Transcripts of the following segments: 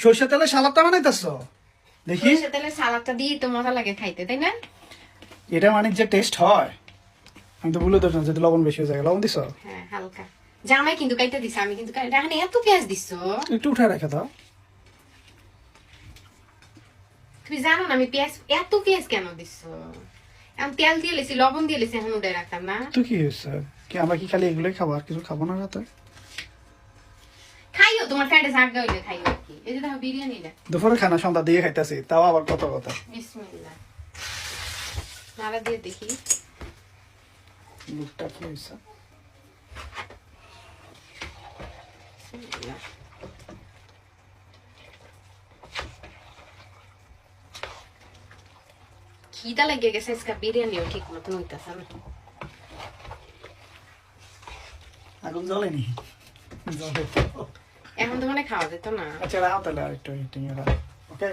সরষের তেলে সালাদটা বানাইতেছো দেখি। সরষের তেলে সালাদটা দিয়ে তো মজা লাগে খাইতে, তাই না? এটা মানে যে টেস্ট হয়, আমি তো ভুলে দেখলাম যদি লবণ বেশি হয়ে যায়। লবণ দিছো? হ্যাঁ হালকা। জামাই কিন্তু কাইটা দিছে, আমি কিন্তু এখানে এত পেঁয়াজ দিছো। একটু উঠে রেখে দাও। তুমি জানো না আমি এত পেঁয়াজ কেন দিছো? আমি তেল দিয়ে লেছি, লবণ দিয়ে লেছি, এখন উঠে রাখতাম না। তো কি হয়েছে, কি আমরা কি খালি এগুলোই খাবো আর কিছু খাবো না রাতে? খাইও, তোমার ফ্যাটে জাগা হইলে খাইও আর কি। এই যে দেখো বিরিয়ানিটা দুপুরে খানা সন্ধ্যা দিয়ে খাইতেছি, তাও আবার কত কথা। বিসমিল্লাহ। নাড়া দিয়ে দেখি। মুখটা কি হয়েছে? বিসমিল্লাহ। খিদা লাগে গেছে, আজকে বিরিয়ানিও ঠিক মতন হইতাছে না। আগুন জ্বলেনি? জ্বলে তো। এখন তো মানে খাওয়া যেত না। আচ্ছা রাও তাহলে আর একটু হিটিং এ রাও। ওকে।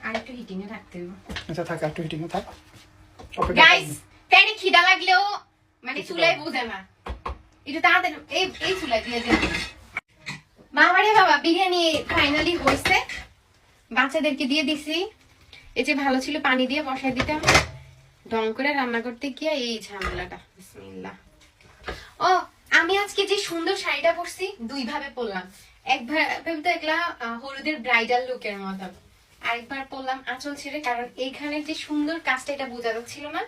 আর একটু হিটিং এ রাখতে হবে। আচ্ছা থাক, একটু হিটিং এ থাক। ওকে গাইস, পেটে খিদা লাগলেও মানে চুলায় বুঝে না, একটু তাড়াতাড়ি এই চুলায় দিয়ে দেন। বাবারে বাবা, বিরিয়ানি ফাইনালি হয়েছে, বাচ্চাদেরকে দিয়ে দিছি। এই যে ভালো ছিল পানি দিয়ে বসাই দিতাম, ঢং করে রান্না করতে গিয়ে এই ঝামেলাটা। বিসমিল্লাহ। ও, আমি আজকে যে সুন্দর শাড়িটা পরছি দুই ভাবে পরলাম। একভাবে তো এগুলা হলুদের ব্রাইডাল লুকের মতন, আরেকবার পরলাম আঁচল ছেড়ে, কারণ এইখানে যে সুন্দর কাজটা এটা বোঝা যাচ্ছিল না।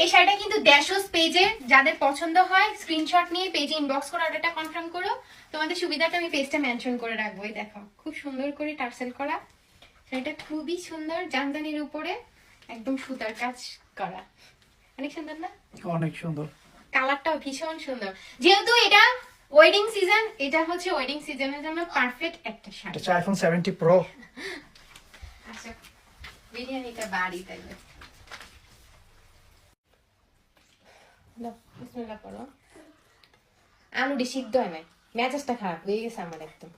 এই শাড়িটা কিন্তু ড্যাশোস পেজে, যাদের পছন্দ হয় স্ক্রিনশট নিয়ে পেজে ইনবক্স করে অর্ডারটা কনফার্ম করো। তোমাদের সুবিধাটা আমি পেজটা মেনশন করে রাখবো। এই দেখো খুব সুন্দর করে টার্সেল করা শাড়িটা, খুবই সুন্দর, জামদানির উপরে একদম সুতার কাজ করা, অনেক সুন্দর না? অনেক সুন্দর। কালারটাও ভীষণ সুন্দর। যেহেতু এটা ওয়েডিং সিজন, এটা হচ্ছে ওয়েডিং সিজনের জন্য পারফেক্ট একটা শাড়ি। এটা আইফোন 70 প্রো। আচ্ছা, বিরিয়ানিটা বাড়ি তাইলে দাও, বিসমিল্লাহ করো। আলুটি সিদ্ধ হয় নাই, মেজাজটা খারাপ হয়ে গেছে আমার একদম।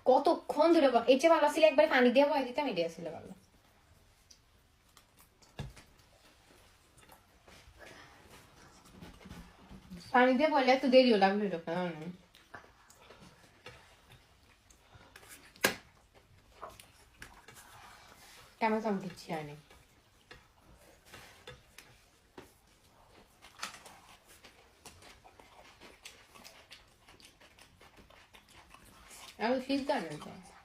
কতক্ষণ ধরে এর চেয়ে ভালো ছিল একবার পানি দিয়ে বয় দিতাম, এটা ছিল ভালো। পানি দিয়ে বললে একটু দেরিও লাগলো কেমন কম দিচ্ছি আর নেই। আলু সিদ্ধ হয় না।